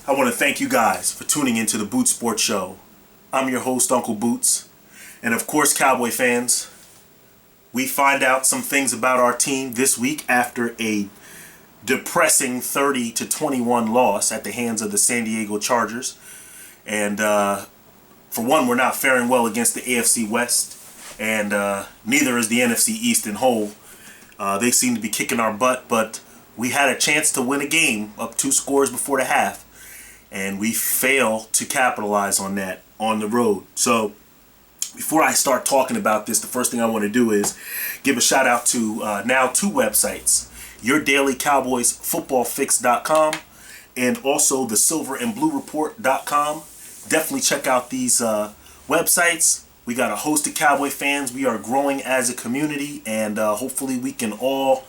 I want to thank you guys for tuning into the Bootz Sports Show. I'm your host, Uncle Bootz. And of course, Cowboy fans, we find out some things about our team this week after a depressing 30-21 loss at the hands of the San Diego Chargers. And for one, we're not faring well against the AFC West, and neither is the NFC East in whole. They seem to be kicking our butt, but we had a chance to win a game up 2 scores before the half, and we fail to capitalize on that on the road. So before I start talking about this, the first thing I want to do is give a shout out to now 2 websites, yourdailycowboysfootballfix.com and also the silverandbluereport.com. Definitely check out these websites. We got a host of Cowboy fans. We are growing as a community, and hopefully we can all,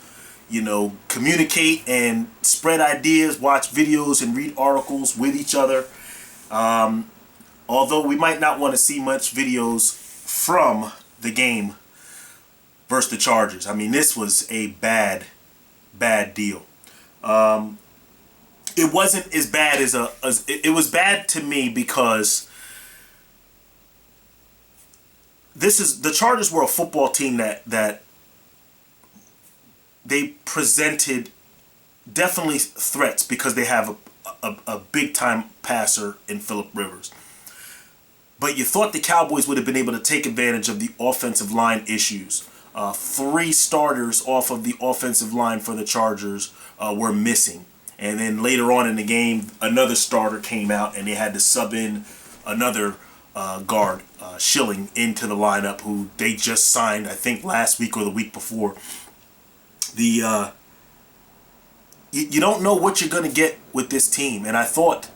communicate and spread ideas, watch videos, and read articles with each other. Although we might not want to see much videos from the game versus the Chargers. I mean, this was a bad deal. It wasn't as bad as it was bad to me because the Chargers were a football team that they presented definitely threats because they have a big time passer in Phillip Rivers. But you thought the Cowboys would have been able to take advantage of the offensive line issues. 3 starters off of the offensive line for the Chargers were missing. And then later on in the game, another starter came out and they had to sub in another guard, Schilling, into the lineup, who they just signed, I think, last week or the week before. You don't know what you're going to get with this team. And I thought,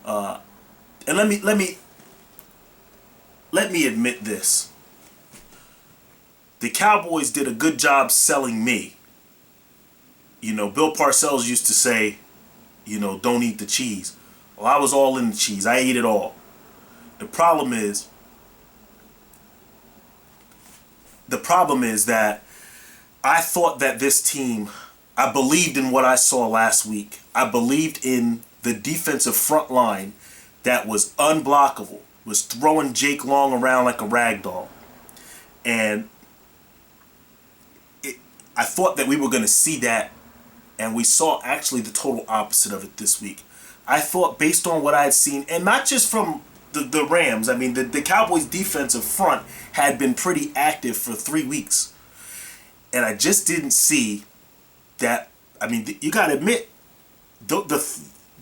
and let me admit this. The Cowboys did a good job selling me. Bill Parcells used to say, don't eat the cheese. Well, I was all in the cheese. I ate it all. The problem is that I thought that this team, I believed in what I saw last week. I believed in the defensive front line that was unblockable, was throwing Jake Long around like a rag doll. And I thought that we were going to see that, and we saw actually the total opposite of it this week. I thought, based on what I had seen, and not just from the Rams, I mean, the Cowboys' defensive front had been pretty active for 3 weeks. And I just didn't see that. I mean, you got to admit, the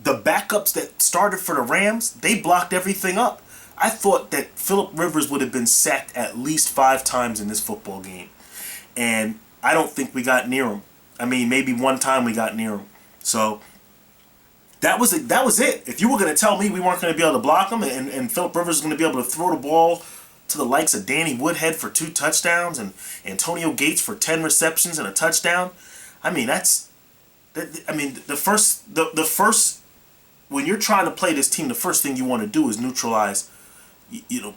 backups that started for the Rams, they blocked everything up. I thought that Phillip Rivers would have been sacked at least 5 times in this football game. And I don't think we got near him. I mean, maybe one time we got near him. So that was it. If you were going to tell me we weren't going to be able to block him and Phillip Rivers was going to be able to throw the ball to the likes of Danny Woodhead for 2 touchdowns and Antonio Gates for 10 receptions and a touchdown, I mean, the first when you're trying to play this team, the first thing you want to do is neutralize. You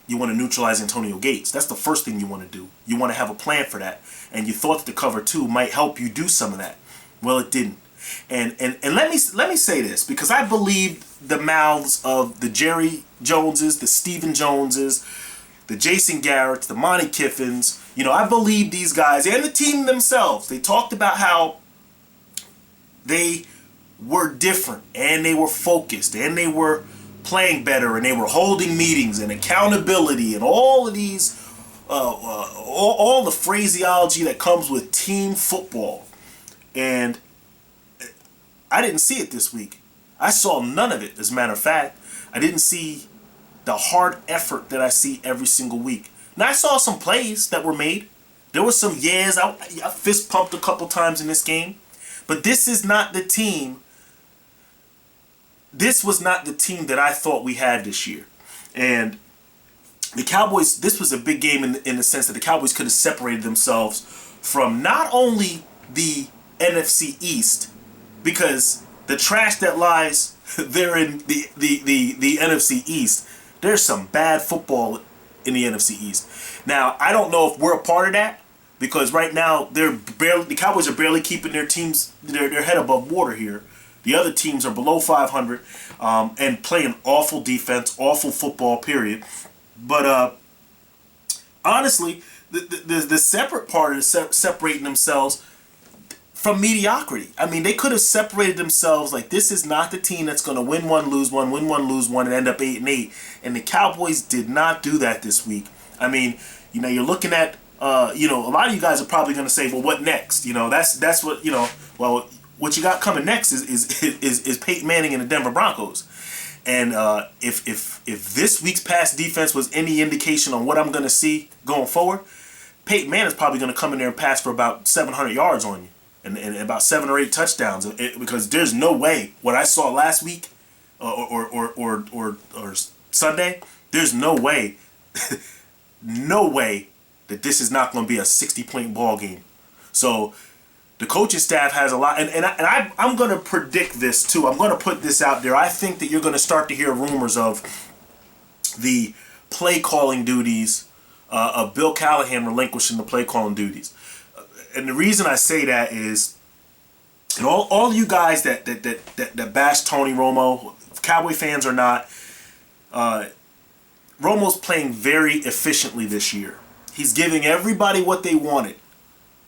want to neutralize Antonio Gates. That's the first thing you want to do. You want to have a plan for that. And you thought that the cover 2 might help you do some of that. Well, it didn't. And let me say this, because I believe the mouths of the Jerry Joneses, the Stephen Joneses, the Jason Garretts, the Monty Kiffins. I believe these guys and the team themselves. They talked about how they were different and they were focused and they were playing better and they were holding meetings and accountability and all of these all the phraseology that comes with team football. And I didn't see it this week. I saw none of it, as a matter of fact. I didn't see the hard effort that I see every single week. Now, I saw some plays that were made. There were some I fist pumped a couple times in this game. But this is not the team. This was not the team that I thought we had this year. And the Cowboys, this was a big game in the sense that the Cowboys could have separated themselves from not only the NFC East, because the trash that lies there in the NFC East, there's some bad football in the NFC East. Now, I don't know if we're a part of that, because right now the Cowboys are barely keeping their teams their head above water here. The other teams are below 500 and playing awful defense, awful football, period. But honestly, the separate part is separating themselves from mediocrity. I mean, they could have separated themselves like, this is not the team that's going to win one, lose one, win one, lose one, and end up 8-8. And the Cowboys did not do that this week. I mean, you're looking at, a lot of you guys are probably going to say, well, what next? That's what, well, what you got coming next is Peyton Manning and the Denver Broncos. And if this week's pass defense was any indication on what I'm going to see going forward, Peyton Manning is probably going to come in there and pass for about 700 yards on you. And about 7 or 8 touchdowns, because there's no way what I saw last week or Sunday. There's no way, no way that this is not going to be a 60-point ball game. So the coaching staff has a lot, and I'm going to predict this too. I'm going to put this out there. I think that you're going to start to hear rumors of the play calling duties of Bill Callahan relinquishing the play calling duties. And the reason I say that is, and all you guys that bash Tony Romo, Cowboy fans or not, Romo's playing very efficiently this year. He's giving everybody what they wanted.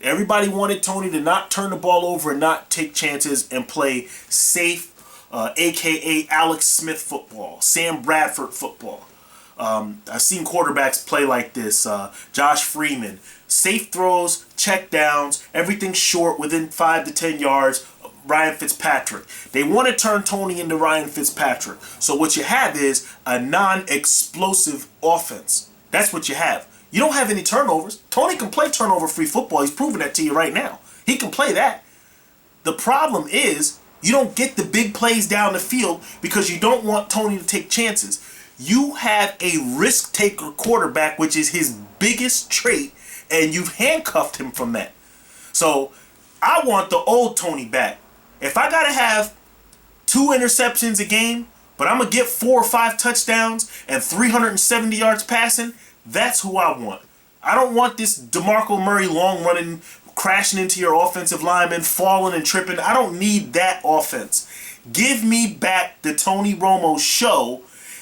Everybody wanted Tony to not turn the ball over and not take chances and play safe, a.k.a. Alex Smith football, Sam Bradford football. I've seen quarterbacks play like this. Josh Freeman. Safe throws, check downs, everything short within 5 to 10 yards. Ryan Fitzpatrick. They want to turn Tony into Ryan Fitzpatrick. So what you have is a non-explosive offense. That's what you have. You don't have any turnovers. Tony can play turnover-free football. He's proving that to you right now. He can play that. The problem is you don't get the big plays down the field because you don't want Tony to take chances. You have a risk-taker quarterback, which is his biggest trait, and you've handcuffed him from that. So I want the old Tony back. If I got to have 2 interceptions a game, but I'm going to get 4 or 5 touchdowns and 370 yards passing, that's who I want. I don't want this DeMarco Murray long running, crashing into your offensive lineman, falling and tripping. I don't need that offense. Give me back the Tony Romo show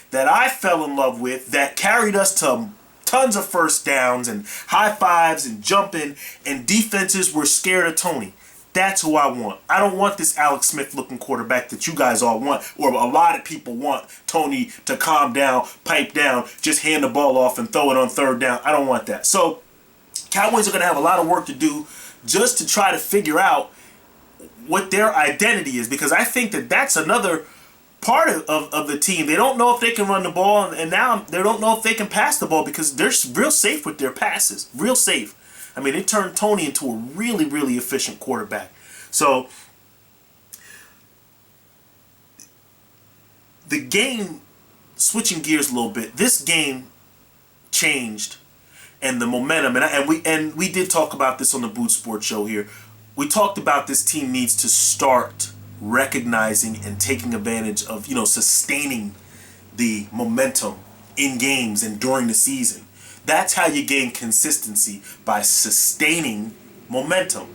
that I fell in love with, that carried us to tons of first downs and high fives and jumping, and defenses were scared of Tony. That's who I want. I don't want this Alex Smith looking quarterback that you guys all want, or a lot of people want Tony to calm down, pipe down, just hand the ball off and throw it on 3rd down. I don't want that. So Cowboys are going to have a lot of work to do just to try to figure out what their identity is, because I think that that's another part of the team. They don't know if they can run the ball, and now they don't know if they can pass the ball because they're real safe with their passes. Real safe. I mean, they turned Tony into a really, really efficient quarterback. So the game, switching gears a little bit, this game changed, and the momentum, and we did talk about this on the Bootz Sports Show here. We talked about this team needs to start recognizing and taking advantage of, sustaining the momentum in games and during the season. That's how you gain consistency, by sustaining momentum.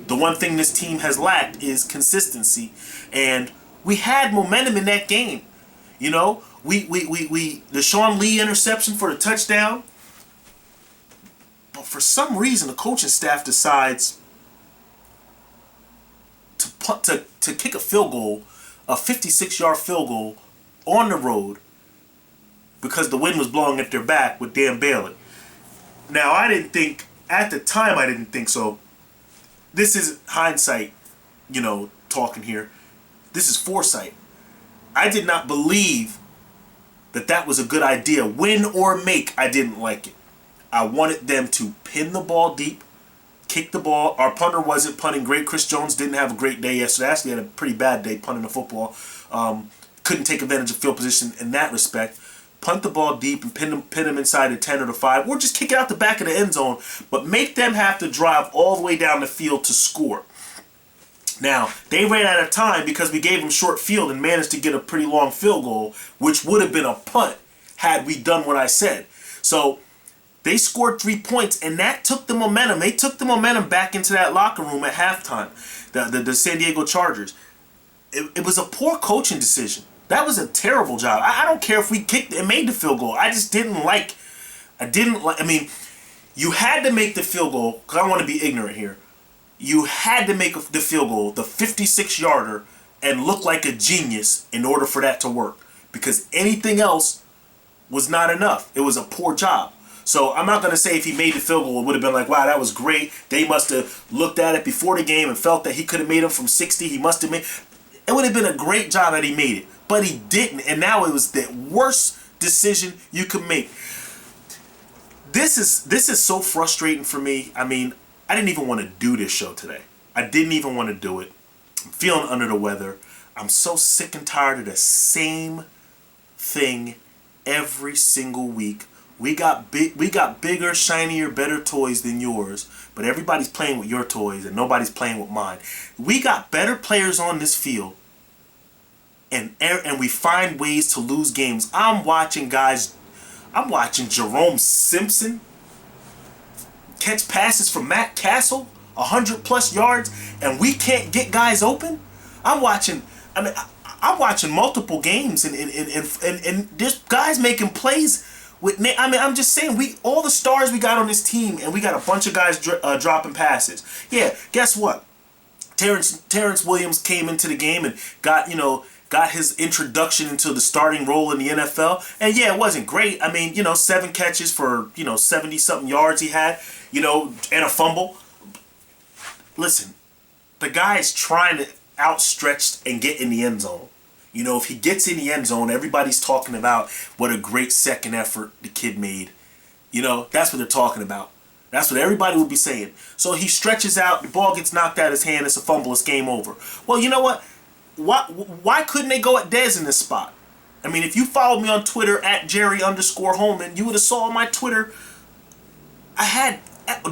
The one thing this team has lacked is consistency, and we had momentum in that game. The Sean Lee interception for the touchdown, but for some reason the coaching staff decides to kick a field goal, a 56-yard field goal on the road, because the wind was blowing at their back with Dan Bailey. Now, at the time I didn't think so. This is hindsight, talking here. This is foresight. I did not believe that was a good idea. Win or make, I didn't like it. I wanted them to pin the ball deep, kick the ball. Our punter wasn't punting great. Chris Jones didn't have a great day yesterday. Actually had a pretty bad day punting the football. Couldn't take advantage of field position in that respect. Punt the ball deep and pin them inside the 10 or the 5, or just kick it out the back of the end zone, but make them have to drive all the way down the field to score. Now, they ran out of time because we gave them short field and managed to get a pretty long field goal, which would have been a punt had we done what I said. So they scored 3 points, and that took the momentum. They took the momentum back into that locker room at halftime, the San Diego Chargers. it was a poor coaching decision. That was a terrible job. I don't care if we kicked and made the field goal. I just didn't like. I mean, you had to make the field goal because I don't want to be ignorant here. You had to make the field goal, the 56-yarder, and look like a genius in order for that to work. Because anything else was not enough. It was a poor job. So I'm not going to say if he made the field goal, it would have been like, wow, that was great. They must have looked at it before the game and felt that he could have made him from 60. He must have made. It would have been a great job that he made it. But he didn't. And now it was the worst decision you could make. This is so frustrating for me. I mean, I didn't even want to do this show today. I didn't even want to do it. I'm feeling under the weather. I'm so sick and tired of the same thing every single week. We got bigger, shinier, better toys than yours, but everybody's playing with your toys and nobody's playing with mine. We got better players on this field, and we find ways to lose games. I'm watching Jerome Simpson catch passes from Matt Castle, 100+ yards, and we can't get guys open. I'm watching multiple games, and there's guys making plays. I'm just saying, all the stars we got on this team, and we got a bunch of guys dropping passes. Yeah, guess what? Terrence Williams came into the game and got his introduction into the starting role in the NFL. And yeah, it wasn't great. I mean, 7 catches for 70-something yards he had, and a fumble. Listen, the guy is trying to outstretch and get in the end zone. If he gets in the end zone, everybody's talking about what a great second effort the kid made. That's what they're talking about. That's what everybody would be saying. So he stretches out, the ball gets knocked out of his hand, it's a fumble, it's game over. Well, you know what? Why couldn't they go at Dez in this spot? I mean, if you followed me on Twitter at Jerry_Holman, you would have saw on my Twitter,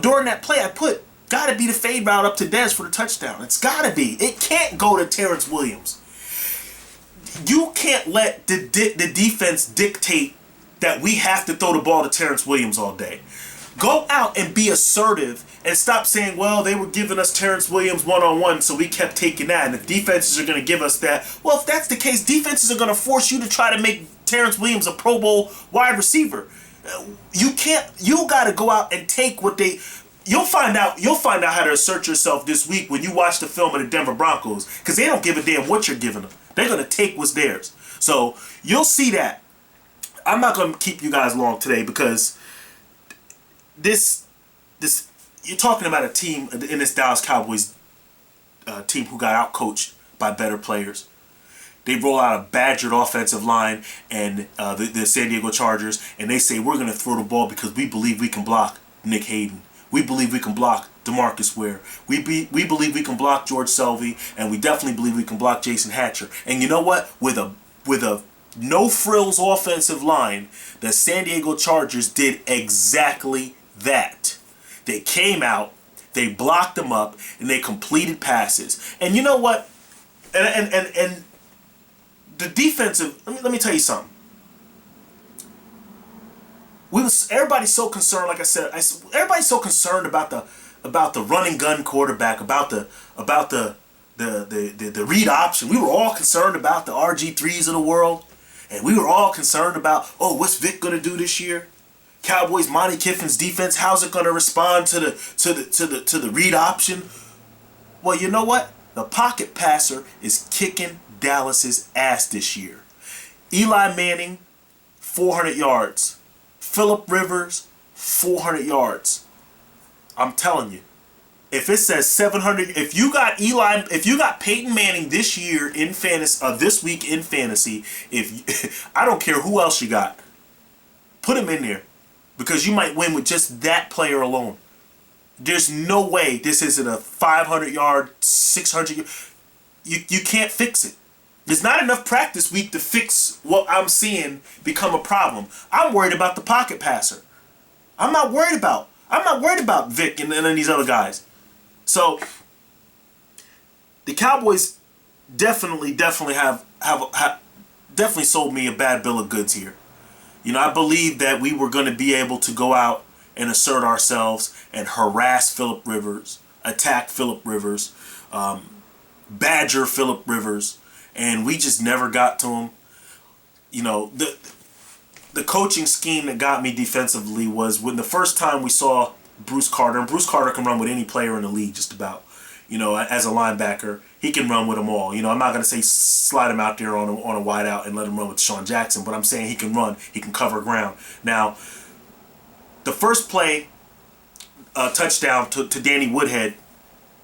during that play, I put, gotta be the fade route up to Dez for the touchdown. It's gotta be. It can't go to Terrence Williams. You can't let the defense dictate that we have to throw the ball to Terrence Williams all day. Go out and be assertive and stop saying, well, they were giving us Terrence Williams one-on-one, so we kept taking that. And if defenses are going to give us that, well, if that's the case, defenses are going to force you to try to make Terrence Williams a Pro Bowl wide receiver. You got to go out and take what they... You'll find out how to assert yourself this week when you watch the film of the Denver Broncos, because they don't give a damn what you're giving them. They're going to take what's theirs. So you'll see that. I'm not going to keep you guys long today because this you're talking about a team in this Dallas Cowboys team who got outcoached by better players. They roll out a badgered offensive line and the San Diego Chargers, and they say, we're going to throw the ball because we believe we can block Nick Hayden. We believe we can block DeMarcus Ware. We believe we can block George Selvey, and we definitely believe we can block Jason Hatcher. And you know what? With a no-frills offensive line, the San Diego Chargers did exactly that. They came out, they blocked them up, and they completed passes. And you know what? And the defensive. Let me tell you something. Everybody's so concerned, like I said, everybody's so concerned about the running gun quarterback, about the read option. We were all concerned about the RG3s of the world, and we were all concerned about, what's Vic gonna do this year? Cowboys, Monty Kiffin's defense, how's it gonna respond to the read option? Well, you know what? The pocket passer is kicking Dallas's ass this year. Eli Manning, 400 yards. Phillip Rivers, 400 yards. I'm telling you, if it says 700, if you got Peyton Manning this year in fantasy, this week in fantasy, I don't care who else you got, put him in there, because you might win with just that player alone. There's no way this isn't a 500-yard, 600. You can't fix it. There's not enough practice week to fix what I'm seeing become a problem. I'm worried about the pocket passer. I'm not worried about Vic and these other guys. So the Cowboys definitely have definitely sold me a bad bill of goods here. I believe that we were going to be able to go out and assert ourselves and harass Phillip Rivers, attack Phillip Rivers, badger Phillip Rivers. and we just never got to him. You know, the coaching scheme that got me defensively was when the first time we saw Bruce Carter, and Bruce Carter can run with any player in the league just about. You know, as a linebacker, he can run with them all. You know, I'm not going to say slide him out there on a wide out and let him run with Sean Jackson, but I'm saying he can run, he can cover ground. Now, the first play, touchdown to Danny Woodhead,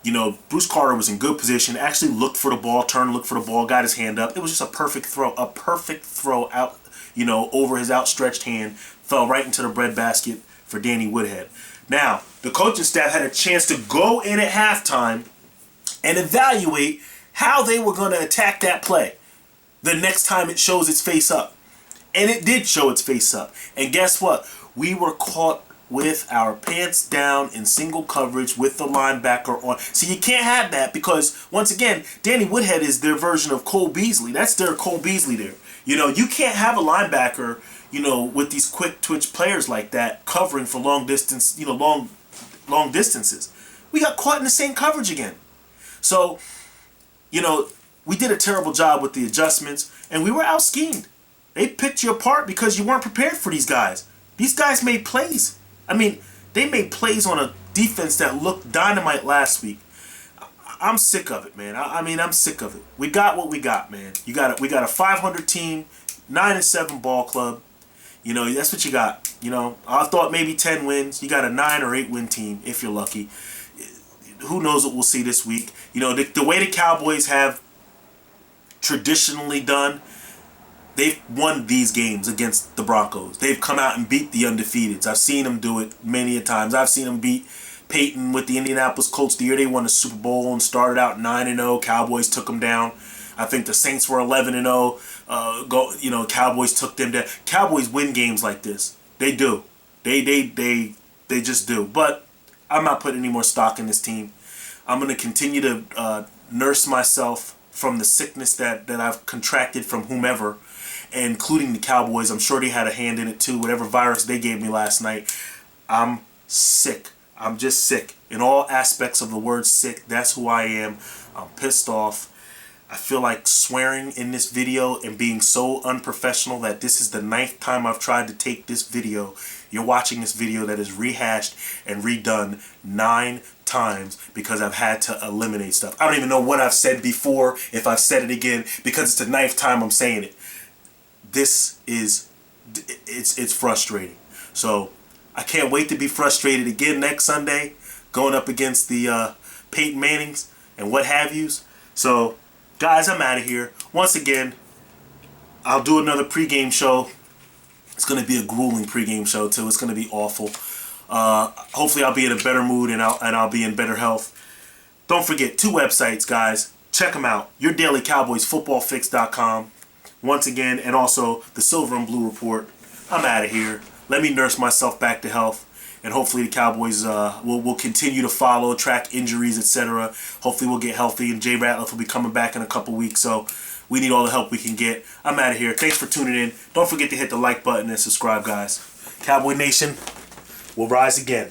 you know, Bruce Carter was in good position, actually looked for the ball, turned, looked for the ball, got his hand up. It was just a perfect throw out, you know, over his outstretched hand, fell right into the breadbasket for Danny Woodhead. Now, the coaching staff had a chance to go in at halftime and evaluate how they were going to attack that play the next time it shows its face up. And it did show its face up. And guess what? We were caught with our pants down in single coverage with the linebacker on. So you can't have that because, once again, Danny Woodhead is their version of Cole Beasley. That's their Cole Beasley there. You know, you can't have a linebacker, you know, with these quick twitch players like that covering for long distance, you know, long distances. We got caught in the same coverage again. So, you know, we did a terrible job with the adjustments, and we were out-schemed. They picked you apart because you weren't prepared for these guys. These guys made plays. I mean, they made plays on a defense that looked dynamite last week. I'm sick of it, man. I mean, I'm sick of it. We got what we got, man. We got a 500 team, 9-7 ball club. You know, that's what you got. You know, I thought maybe 10 wins. You got a 9 or 8 win team if you're lucky. Who knows what we'll see this week. You know, the way the Cowboys have traditionally done, they've won these games against the Broncos. They've come out and beat the undefeateds. I've seen them do it many a times. I've seen them beat Peyton with the Indianapolis Colts the year they won the Super Bowl and started out 9-0. Cowboys took them down. I think the Saints were 11-0. You know, Cowboys took them down. Cowboys win games like this. They do. They just do. But I'm not putting any more stock in this team. I'm going to continue to nurse myself from the sickness that I've contracted from whomever, including the Cowboys. I'm sure they had a hand in it too. Whatever virus they gave me last night. I'm sick. I'm just sick. In all aspects of the word sick, that's who I am. I'm pissed off. I feel like swearing in this video and being so unprofessional that this is the 9th time I've tried to take this video. You're watching this video that is rehashed and redone 9 times because I've had to eliminate stuff. I don't even know what I've said before, if I've said it again, because it's the 9th time I'm saying it. This is, it's frustrating. So I can't wait to be frustrated again next Sunday, going up against the Peyton Mannings and what have yous. So, guys, I'm out of here. Once again, I'll do another pregame show. It's going to be a grueling pregame show, too. It's going to be awful. Hopefully, I'll be in a better mood and I'll be in better health. Don't forget, 2 websites, guys. Check them out. YourDailyCowboysFootballFix.com. Once again, and also the Silver and Blue Report. I'm out of here. Let me nurse myself back to health. And hopefully the Cowboys will continue to follow, track injuries, etc. Hopefully we'll get healthy, and Jay Ratliff will be coming back in a couple weeks. So we need all the help we can get. I'm out of here. Thanks for tuning in. Don't forget to hit the like button and subscribe, guys. Cowboy Nation will rise again.